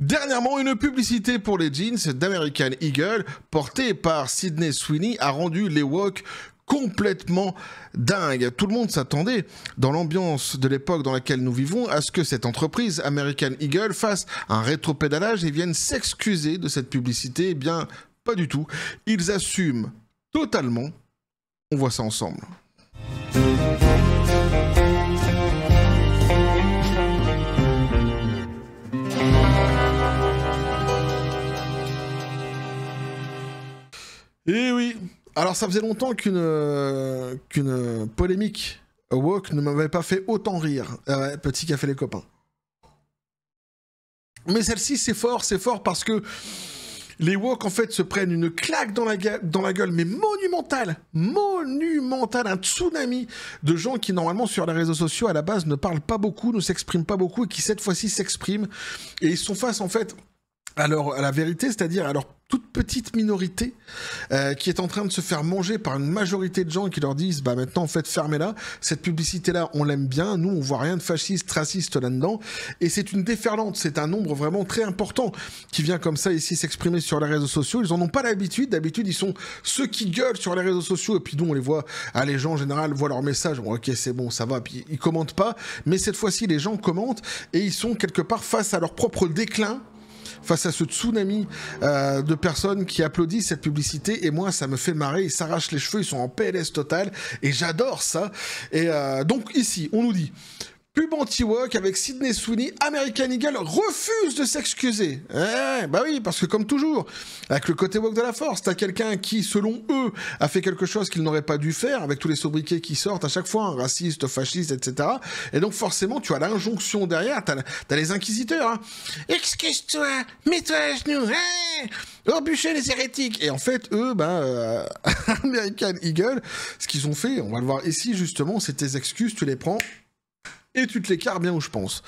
Dernièrement, une publicité pour les jeans d'American Eagle, portée par Sydney Sweeney, a rendu les woke complètement dingues. Tout le monde s'attendait, dans l'ambiance de l'époque dans laquelle nous vivons, à ce que cette entreprise, American Eagle, fasse un rétropédalage et vienne s'excuser de cette publicité. Eh bien, pas du tout. Ils assument totalement. On voit ça ensemble. Et oui, alors ça faisait longtemps qu'une polémique woke ne m'avait pas fait autant rire. Ouais, petit café les copains. Mais celle-ci, c'est fort parce que les woke, en fait, se prennent une claque dans la gueule, mais monumentale, un tsunami de gens qui, normalement, sur les réseaux sociaux, à la base, ne parlent pas beaucoup, ne s'expriment pas beaucoup, et qui, cette fois-ci, s'expriment. Et ils sont face, en fait, à la vérité, c'est-à-dire à leur toute petite minorité qui est en train de se faire manger par une majorité de gens qui leur disent bah maintenant en fait fermez-la, cette publicité-là on l'aime bien, nous on voit rien de fasciste, raciste là-dedans, et c'est une déferlante, c'est un nombre vraiment très important qui vient comme ça ici s'exprimer sur les réseaux sociaux. Ils en ont pas l'habitude, d'habitude ils sont ceux qui gueulent sur les réseaux sociaux et puis nous on les voit, les gens en général voient leur message, bon, ok c'est bon ça va, puis ils commentent pas, mais cette fois-ci les gens commentent et ils sont quelque part face à leur propre déclin, face à ce tsunami de personnes qui applaudissent cette publicité, et moi ça me fait marrer, ils s'arrachent les cheveux, ils sont en PLS total, et j'adore ça. Et donc ici, on nous dit pub anti-woke avec Sydney Sweeney, American Eagle refuse de s'excuser. Bah oui, parce que comme toujours, avec le côté woke de la force, t'as quelqu'un qui, selon eux, a fait quelque chose qu'il n'aurait pas dû faire, avec tous les sobriquets qui sortent à chaque fois, hein, raciste, fasciste, etc. Et donc forcément, tu as l'injonction derrière, t'as les inquisiteurs. Hein. Excuse-toi, mets-toi à genoux, au bûcher les hérétiques. Et en fait, eux, American Eagle, ce qu'ils ont fait, on va le voir ici justement, c'est tes excuses, tu les prends et tu te l'écartes bien où je pense.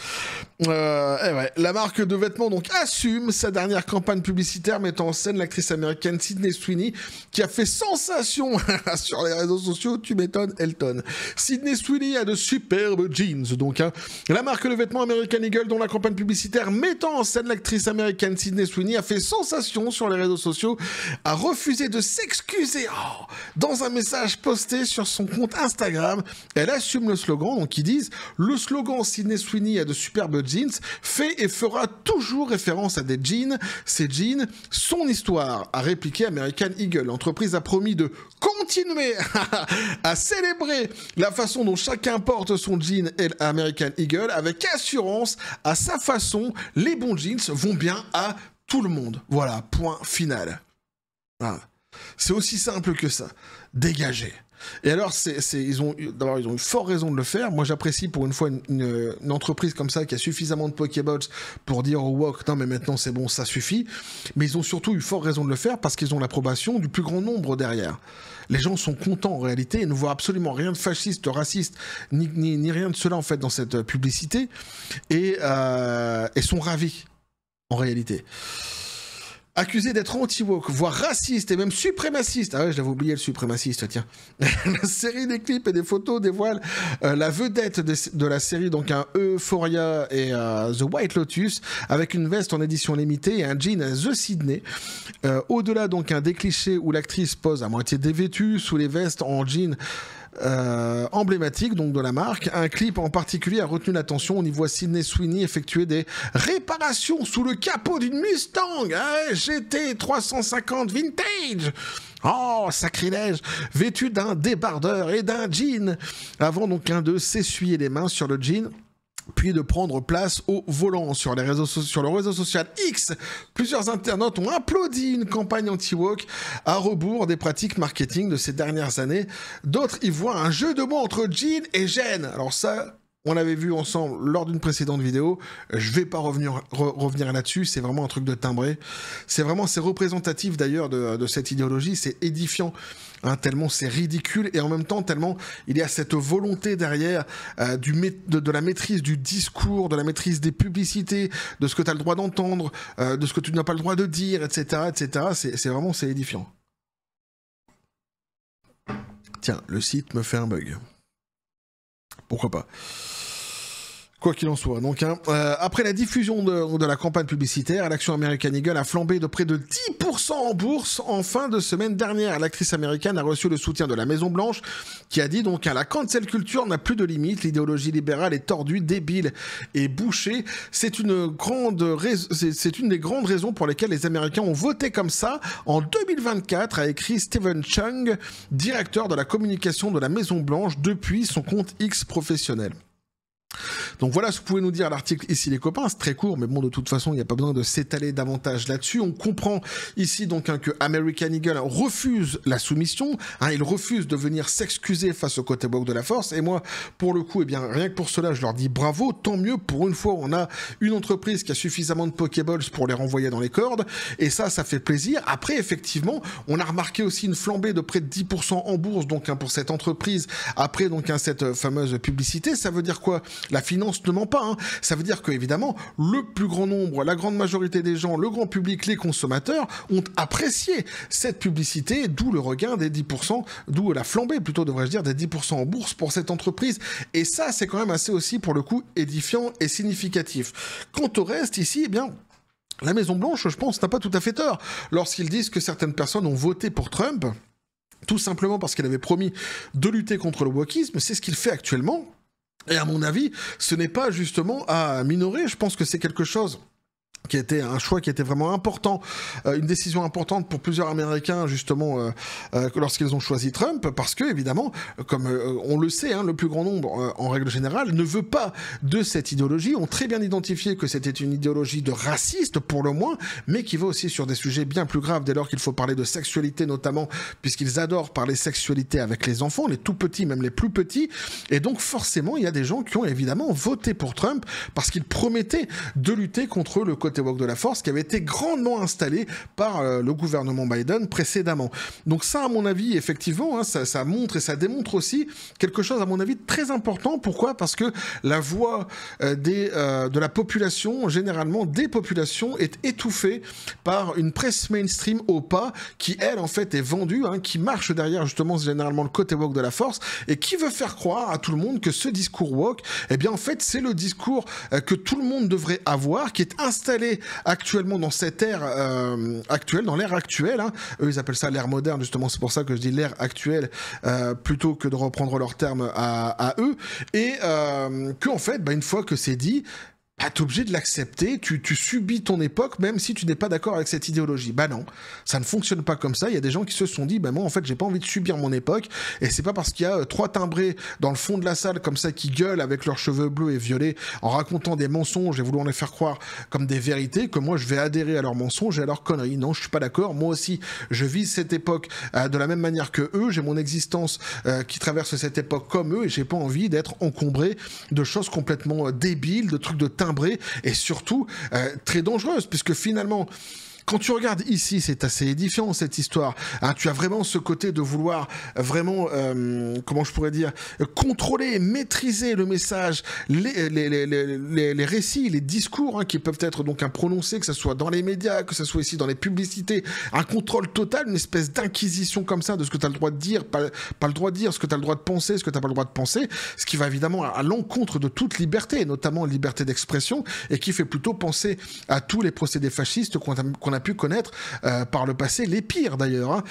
Ouais. La marque de vêtements donc assume sa dernière campagne publicitaire mettant en scène l'actrice américaine Sydney Sweeney qui a fait sensation sur les réseaux sociaux, tu m'étonnes, Elton. Sydney Sweeney a de superbes jeans donc. Hein. La marque de vêtements American Eagle dont la campagne publicitaire mettant en scène l'actrice américaine Sydney Sweeney a fait sensation sur les réseaux sociaux, a refusé de s'excuser dans un message posté sur son compte Instagram. Elle assume le slogan donc ils disent le slogan Sydney Sweeney a de superbes jeans fait et fera toujours référence à des jeans. Ces jeans, son histoire, a répliqué American Eagle. L'entreprise a promis de continuer à célébrer la façon dont chacun porte son jean et American Eagle avec assurance, à sa façon, les bons jeans vont bien à tout le monde. Voilà, point final. Voilà. C'est aussi simple que ça. Dégagez. Et alors, ils ont eu fort raison de le faire. Moi, j'apprécie pour une fois une entreprise comme ça qui a suffisamment de Pokébots pour dire au woke, non mais maintenant c'est bon, ça suffit. Mais ils ont surtout eu fort raison de le faire parce qu'ils ont l'approbation du plus grand nombre derrière. Les gens sont contents en réalité et ne voient absolument rien de fasciste, raciste, ni rien de cela en fait dans cette publicité et sont ravis en réalité. Accusé d'être anti-woke, voire raciste et même suprémaciste. Ah ouais, je l'avais oublié le suprémaciste, tiens. La série des clips et des photos dévoile la vedette de la série, donc un Euphoria et The White Lotus, avec une veste en édition limitée et un jean The Sydney. Au-delà, donc, des clichés où l'actrice pose à moitié dévêtue sous les vestes en jean emblématique donc de la marque. Un clip en particulier a retenu l'attention. On y voit Sydney Sweeney effectuer des réparations sous le capot d'une Mustang GT 350 vintage. Oh, sacrilège! Vêtu d'un débardeur et d'un jean, avant donc de s'essuyer les mains sur le jean, puis de prendre place au volant. Sur le réseau social X, plusieurs internautes ont applaudi une campagne anti-woke à rebours des pratiques marketing de ces dernières années. D'autres y voient un jeu de mots entre jean et gêne. Alors ça, on l'avait vu ensemble lors d'une précédente vidéo. Je vais pas revenir là-dessus. C'est vraiment un truc de timbré. C'est représentatif d'ailleurs de cette idéologie. C'est édifiant. Tellement c'est ridicule et en même temps tellement il y a cette volonté derrière de la maîtrise du discours, de la maîtrise des publicités, de ce que tu as le droit d'entendre, de ce que tu n'as pas le droit de dire, etc. C'est édifiant. Tiens, le site me fait un bug. Pourquoi pas? Quoi qu'il en soit, donc après la diffusion de la campagne publicitaire, l'action American Eagle a flambé de près de 10% en bourse en fin de semaine dernière. L'actrice américaine a reçu le soutien de la Maison Blanche, qui a dit donc la cancel culture n'a plus de limite, l'idéologie libérale est tordue, débile et bouchée. C'est une des grandes raisons pour lesquelles les Américains ont voté comme ça en 2024, a écrit Stephen Chung, directeur de la communication de la Maison Blanche depuis son compte X professionnel. Donc voilà ce que vous pouvez nous dire à l'article ici les copains, c'est très court mais bon de toute façon il n'y a pas besoin de s'étaler davantage là-dessus. On comprend ici donc que American Eagle refuse la soumission, il refuse de venir s'excuser face au côté woke de la force et moi pour le coup rien que pour cela je leur dis bravo, tant mieux, pour une fois on a une entreprise qui a suffisamment de pokéballs pour les renvoyer dans les cordes et ça fait plaisir. Après effectivement on a remarqué aussi une flambée de près de 10% en bourse donc pour cette entreprise après donc cette fameuse publicité. Ça veut dire quoi? La finance ne ment pas, ça veut dire que évidemment le plus grand nombre, la grande majorité des gens, le grand public, les consommateurs ont apprécié cette publicité, d'où le regain des 10%, d'où la flambée plutôt devrais-je dire des 10% en bourse pour cette entreprise et ça c'est quand même assez aussi pour le coup édifiant et significatif. Quant au reste ici, la Maison Blanche je pense n'a pas tout à fait tort lorsqu'ils disent que certaines personnes ont voté pour Trump tout simplement parce qu'il avait promis de lutter contre le wokisme. C'est ce qu'il fait actuellement. Et à mon avis, ce n'est pas justement à minorer. Je pense que c'est quelque chose qui était un choix qui était vraiment important, une décision importante pour plusieurs Américains justement lorsqu'ils ont choisi Trump, parce que évidemment, comme on le sait, le plus grand nombre en règle générale ne veut pas de cette idéologie, ont très bien identifié que c'était une idéologie de raciste pour le moins, mais qui va aussi sur des sujets bien plus graves dès lors qu'il faut parler de sexualité notamment, puisqu'ils adorent parler sexualité avec les enfants, les tout petits, même les plus petits, et donc forcément il y a des gens qui ont évidemment voté pour Trump parce qu'il promettait de lutter contre le côté woke de la force qui avait été grandement installé par le gouvernement Biden précédemment. Donc ça, à mon avis, effectivement, ça montre et ça démontre aussi quelque chose, à mon avis, de très important. Pourquoi? Parce que la voix de la population, généralement des populations, est étouffée par une presse mainstream au pas qui, elle, en fait, est vendue, qui marche derrière, justement, généralement le côté woke de la force et qui veut faire croire à tout le monde que ce discours woke, en fait, c'est le discours que tout le monde devrait avoir, qui est installé actuellement dans cette ère actuelle, dans l'ère actuelle, eux ils appellent ça l'ère moderne, justement c'est pour ça que je dis l'ère actuelle plutôt que de reprendre leurs termes à eux, et que en fait une fois que c'est dit, t'es obligé de l'accepter, tu subis ton époque même si tu n'es pas d'accord avec cette idéologie. Non, ça ne fonctionne pas comme ça. Il y a des gens qui se sont dit, moi en fait j'ai pas envie de subir mon époque, et c'est pas parce qu'il y a 3 timbrés dans le fond de la salle comme ça qui gueulent avec leurs cheveux bleus et violets en racontant des mensonges et voulant les faire croire comme des vérités que moi je vais adhérer à leurs mensonges et à leurs conneries. Non, je suis pas d'accord. Moi aussi je vis cette époque de la même manière que eux, j'ai mon existence qui traverse cette époque comme eux, et j'ai pas envie d'être encombré de choses complètement débiles, de trucs de et surtout très dangereuse, puisque finalement quand tu regardes ici, c'est assez édifiant cette histoire. Tu as vraiment ce côté de vouloir vraiment, comment je pourrais dire, contrôler, maîtriser le message, les récits, les discours qui peuvent être donc prononcés, que ce soit dans les médias, que ce soit ici dans les publicités, un contrôle total, une espèce d'inquisition comme ça de ce que tu as le droit de dire, pas le droit de dire, ce que tu as le droit de penser, ce que tu n'as pas le droit de penser, ce qui va évidemment à l'encontre de toute liberté, notamment liberté d'expression, et qui fait plutôt penser à tous les procédés fascistes qu'on a pu connaître par le passé, les pires d'ailleurs.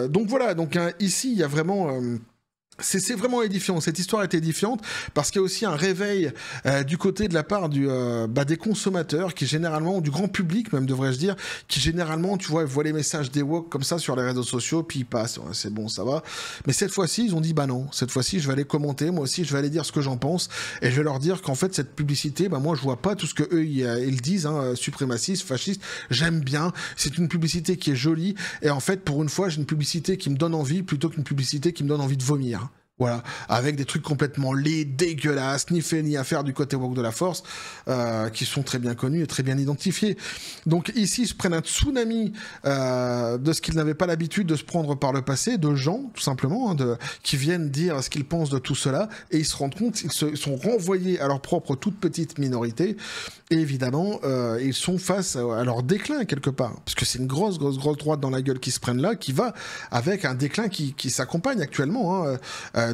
Donc voilà, ici il y a vraiment... C'est vraiment édifiant, cette histoire est édifiante parce qu'il y a aussi un réveil du côté de la part des consommateurs qui généralement, du grand public même devrais-je dire, qui généralement, tu vois, voient les messages des woke comme ça sur les réseaux sociaux puis ils passent, c'est bon, ça va. Mais cette fois-ci, ils ont dit non, cette fois-ci je vais aller commenter, moi aussi je vais aller dire ce que j'en pense et je vais leur dire qu'en fait cette publicité, moi je vois pas tout ce que eux ils disent, suprémacistes, fascistes, j'aime bien, c'est une publicité qui est jolie et en fait pour une fois j'ai une publicité qui me donne envie plutôt qu'une publicité qui me donne envie de vomir. Voilà, avec des trucs complètement laids, dégueulasses, ni fait ni à faire du côté woke de la force, qui sont très bien connus et très bien identifiés. Donc ici, ils se prennent un tsunami de ce qu'ils n'avaient pas l'habitude de se prendre par le passé, de gens, tout simplement, qui viennent dire ce qu'ils pensent de tout cela, et ils se rendent compte, ils sont renvoyés à leur propre toute petite minorité, et évidemment, ils sont face à leur déclin, quelque part, parce que c'est une grosse droite dans la gueule qui se prennent là, qui va avec un déclin qui s'accompagne actuellement,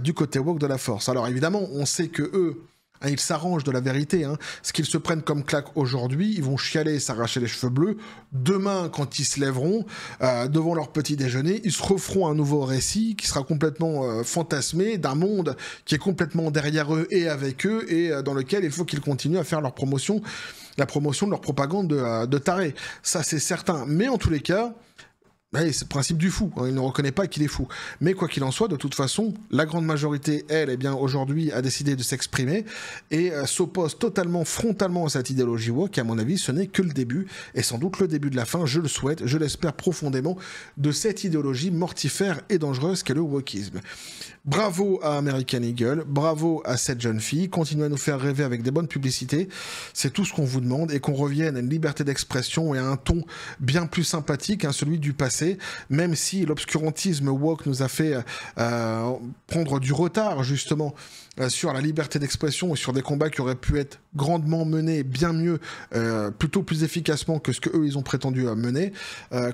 du côté woke de la force. Alors évidemment, on sait que eux, Ils s'arrangent de la vérité. Hein. Ce qu'ils se prennent comme claque aujourd'hui, ils vont chialer et s'arracher les cheveux bleus. Demain, quand ils se lèveront devant leur petit déjeuner, ils se referont un nouveau récit qui sera complètement fantasmé d'un monde qui est complètement derrière eux et avec eux et dans lequel il faut qu'ils continuent à faire leur promotion, la promotion de leur propagande de taré. Ça, c'est certain. Mais en tous les cas... Ouais, c'est le principe du fou, hein, il ne reconnaît pas qu'il est fou. Mais quoi qu'il en soit, de toute façon, la grande majorité, elle, eh bien, aujourd'hui, a décidé de s'exprimer et s'oppose totalement, frontalement à cette idéologie woke, qui, à mon avis, ce n'est que le début, et sans doute le début de la fin, je le souhaite, je l'espère profondément, de cette idéologie mortifère et dangereuse qu'est le wokisme. Bravo à American Eagle, bravo à cette jeune fille, continuez à nous faire rêver avec des bonnes publicités, c'est tout ce qu'on vous demande, et qu'on revienne à une liberté d'expression et à un ton bien plus sympathique, hein, celui du passé, même si l'obscurantisme woke nous a fait prendre du retard, justement, sur la liberté d'expression et sur des combats qui auraient pu être grandement menés, bien mieux, plutôt plus efficacement que ce que eux ils ont prétendu mener.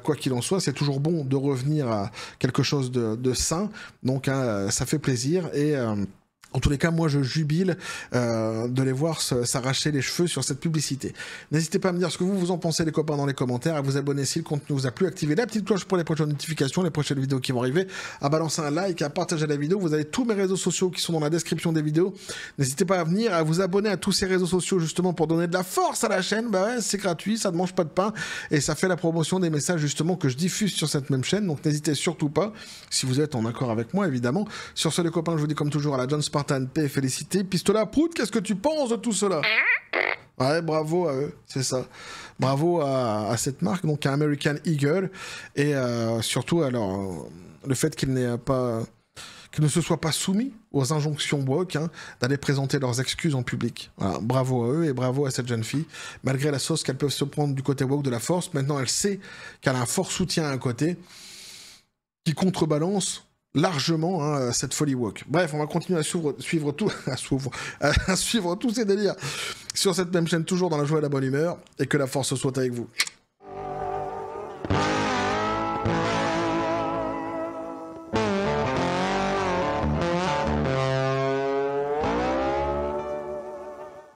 Quoi qu'il en soit, c'est toujours bon de revenir à quelque chose de sain, donc hein, ça fait plaisir et... En tous les cas, moi, je jubile de les voir s'arracher les cheveux sur cette publicité. N'hésitez pas à me dire ce que vous en pensez, les copains, dans les commentaires, à vous abonner si le contenu vous a plu, activer la petite cloche pour les prochaines notifications, les prochaines vidéos qui vont arriver, à balancer un like, à partager la vidéo. Vous avez tous mes réseaux sociaux qui sont dans la description des vidéos. N'hésitez pas à venir, à vous abonner à tous ces réseaux sociaux, justement, pour donner de la force à la chaîne. Bah ouais, c'est gratuit, ça ne mange pas de pain, et ça fait la promotion des messages, justement, que je diffuse sur cette même chaîne. Donc, n'hésitez surtout pas, si vous êtes en accord avec moi, évidemment. Sur ce, les copains, je vous dis comme toujours à la John Spartan, paix et félicité. Pistola Prout, qu'est-ce que tu penses de tout cela? Ouais, bravo à eux, c'est ça. Bravo à cette marque, donc à American Eagle, et surtout alors le fait qu'ils ne se soient pas soumis aux injonctions woke, hein, d'aller présenter leurs excuses en public. Voilà, bravo à eux et bravo à cette jeune fille. Malgré la sauce qu'elles peuvent se prendre du côté woke de la force, maintenant elle sait qu'elle a un fort soutien à un côté qui contrebalance largement hein, cette folie woke. Bref, on va continuer à suivre tous ces délires sur cette même chaîne, toujours dans la joie et la bonne humeur, et que la force soit avec vous.